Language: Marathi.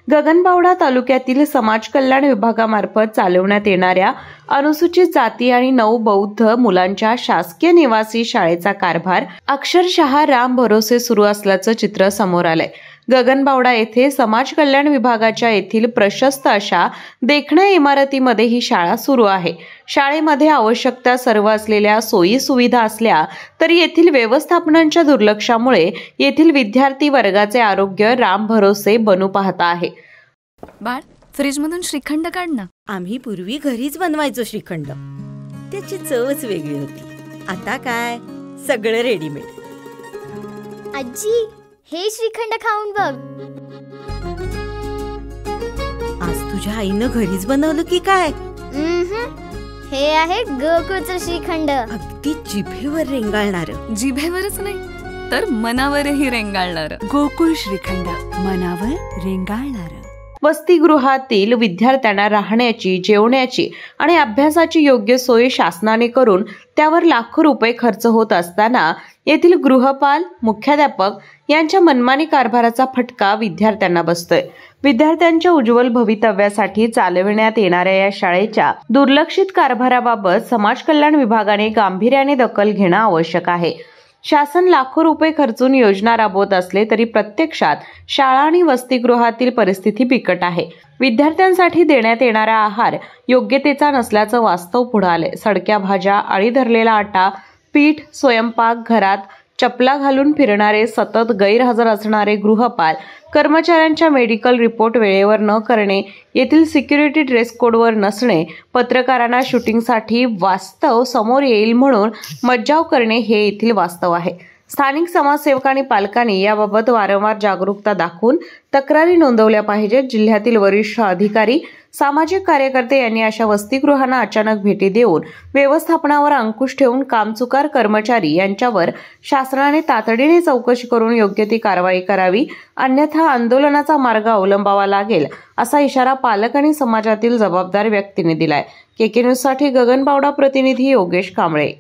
गगनबावडा तालुक्यातील समाज कल्याण विभागामार्फत चालवण्यात येणाऱ्या अनुसूचित जाती आणि 9 बौद्ध मुलांच्या शासकीय निवासी शाळेचा कारभार अक्षरशः राम भरोसे सुरू असल्याचं चित्र समोर आलंय। गगनबावडा येथे समाज कल्याण विभागाच्या येथील प्रशस्त अशा देखण्या इमारतीमध्ये ही शाळा सुरू आहे। शाळेमध्ये आवश्यकता सर्व असलेल्या सोयी सुविधा असल्या तरी येथील व्यवस्थापनांच्या दुर्लक्षामुळे येथील विद्यार्थी वर्गाचे आरोग्य राम भरोसे बनू पाहत आहे। बाळ, फ्रीज मधून श्रीखंड काढ ना। आम्ही पूर्वी घरीच बनवायचो श्रीखंड, त्याची चवच वेगळी होती। आता काय सगळं रेडीमेड। आजी, हे श्रीखंड खाऊन बघ। आज तुझ्या आईनं घरीच बनवलं की काय? हे आहे गोकुळचं श्रीखंड। अगदी जिभेवर रेंगाळणार। जिभेवरच नाही तर मनावरही रेंगाळणार। गोकुळ श्रीखंड, मनावर रेंगाळणार। वसतिगृहातील विद्यार्थ्यांना राहण्याची, जेवण्याची आणि अभ्यासाची योग्य सोय शासनाने करून त्यावर लाखो रुपये खर्च होत असताना येथील गृहपाल, मुख्याध्यापक यांच्या मनमानी कारभाराचा फटका विद्यार्थ्यांना बसतोय। विद्यार्थ्यांच्या उज्ज्वल भवितव्यासाठी चालविण्यात येणाऱ्या या शाळेच्या दुर्लक्षित कारभाराबाबत समाज कल्याण विभागाने गांभीर्याने दखल घेणं आवश्यक आहे। शासन लाखो रुपये खर्चून योजना राबवत असले तरी प्रत्यक्षात शाळा आणि वसतिगृहातील परिस्थिती बिकट आहे। विद्यार्थ्यांसाठी देण्यात येणारा आहार योग्यतेचा नसल्याचं वास्तव पुढे आले। सडक्या भाज्या, आळी धरलेला आटा, पीठ, स्वयंपाक घरात चपला घालून फिरणारे, सतत गैरहजर असणारे गृहपाल, कर्मचाऱ्यांच्या मेडिकल रिपोर्ट वेळेवर न करणे, येथील सिक्युरिटी ड्रेस कोडवर नसणे, पत्रकारांना शूटिंगसाठी वास्तव समोर येईल म्हणून मज्जाव करणे हे येथील वास्तव आहे। स्थानिक समाजसेवक आणि पालकांनी याबाबत वारंवार जागरूकता दाखवून तक्रारी नोंदवल्या पाहिजेत। जिल्ह्यातील वरिष्ठ अधिकारी, सामाजिक कार्यकर्ते यांनी अशा वसतिगृहांना अचानक भेटी देऊन व्यवस्थापनावर अंकुश ठेवून कामचुकार कर्मचारी यांच्यावर शासनाने तातडीने चौकशी करून योग्य ती कारवाई करावी, अन्यथा आंदोलनाचा मार्ग अवलंबावा लागेल असा इशारा पालक आणि समाजातील जबाबदार व्यक्तींनी दिलाय। केके न्यूज साठी गगनबावडा प्रतिनिधी योगेश कांबळे।